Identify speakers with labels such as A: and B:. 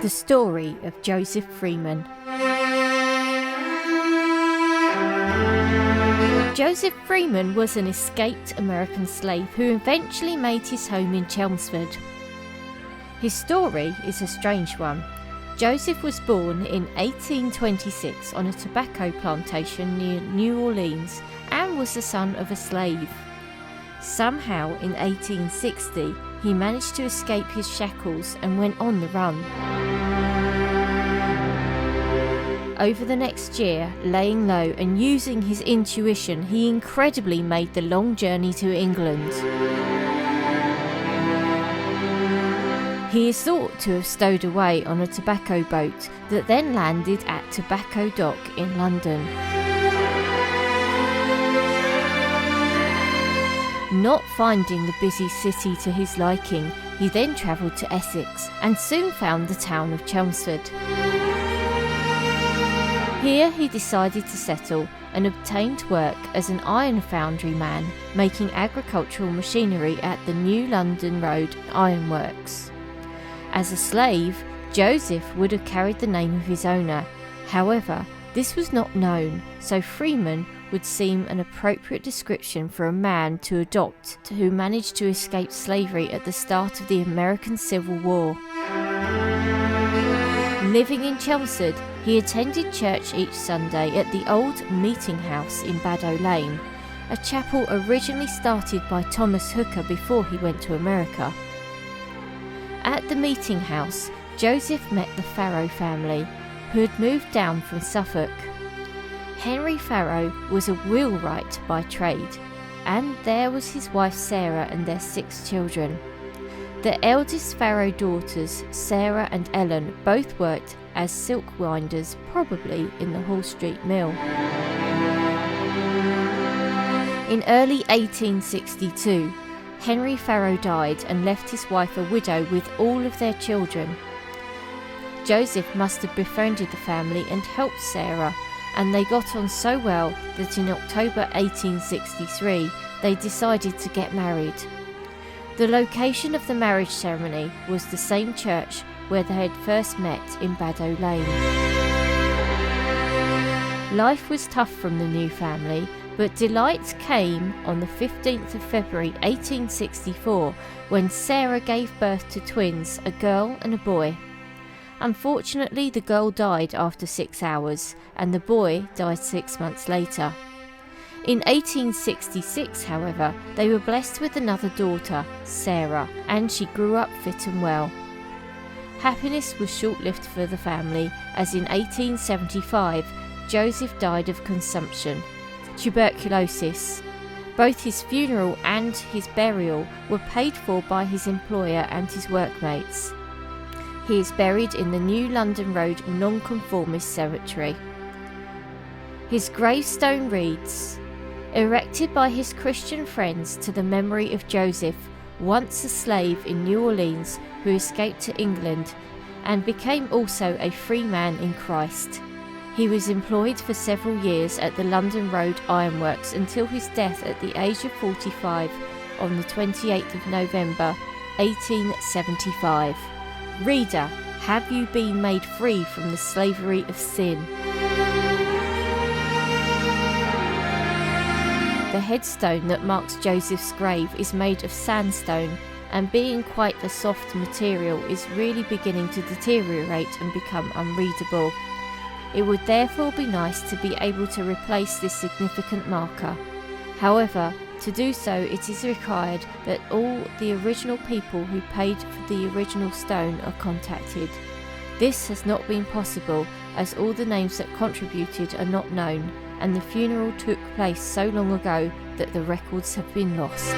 A: The story of Joseph Freeman. Joseph Freeman was an escaped American slave who eventually made his home in Chelmsford. His story is a strange one. Joseph was born in 1826 on a tobacco plantation near New Orleans and was the son of a slave. Somehow in 1860 he managed to escape his shackles and went on the run. Over the next year, laying low and using his intuition, he incredibly made the long journey to England. He is thought to have stowed away on a tobacco boat that then landed at Tobacco Dock in London. Not finding the busy city to his liking, he then travelled to Essex and soon found the town of Chelmsford. Here he decided to settle and obtained work as an iron foundry man, making agricultural machinery at the New London Road Ironworks. As a slave, Joseph would have carried the name of his owner. However, this was not known, so Freeman would seem an appropriate description for a man to adopt who managed to escape slavery at the start of the American Civil War. Living in Chelmsford, he attended church each Sunday at the old meeting house in Baddow Lane, a chapel originally started by Thomas Hooker before he went to America. At the meeting house, Joseph met the Farrow family, who had moved down from Suffolk. Henry Farrow was a wheelwright by trade, and there was his wife Sarah and their 6 children. The eldest Farrow daughters, Sarah and Ellen, both worked as silk winders, probably in the Hall Street Mill. In early 1862, Henry Farrow died and left his wife a widow with all of their children. Joseph must have befriended the family and helped Sarah, and they got on so well that in October 1863 they decided to get married. The location of the marriage ceremony was the same church where they had first met in Baddow Lane. Life was tough from the new family, but delight came on the 15th of February 1864 when Sarah gave birth to twins, a girl and a boy. Unfortunately, the girl died after 6 hours and the boy died 6 months later. In 1866, however, they were blessed with another daughter, Sarah, and she grew up fit and well. Happiness was short-lived for the family, as in 1875, Joseph died of consumption, tuberculosis. Both his funeral and his burial were paid for by his employer and his workmates. He is buried in the New London Road Nonconformist Cemetery. His gravestone reads, "Erected by his Christian friends to the memory of Joseph, once a slave in New Orleans who escaped to England and became also a free man in Christ. He was employed for several years at the London Road Ironworks until his death at the age of 45 on the 28th of November 1875. Reader, have you been made free from the slavery of sin?" The headstone that marks Joseph's grave is made of sandstone, and being quite a soft material is really beginning to deteriorate and become unreadable. It would therefore be nice to be able to replace this significant marker. However, to do so it is required that all the original people who paid for the original stone are contacted. This has not been possible as all the names that contributed are not known, and the funeral took place so long ago that the records have been lost.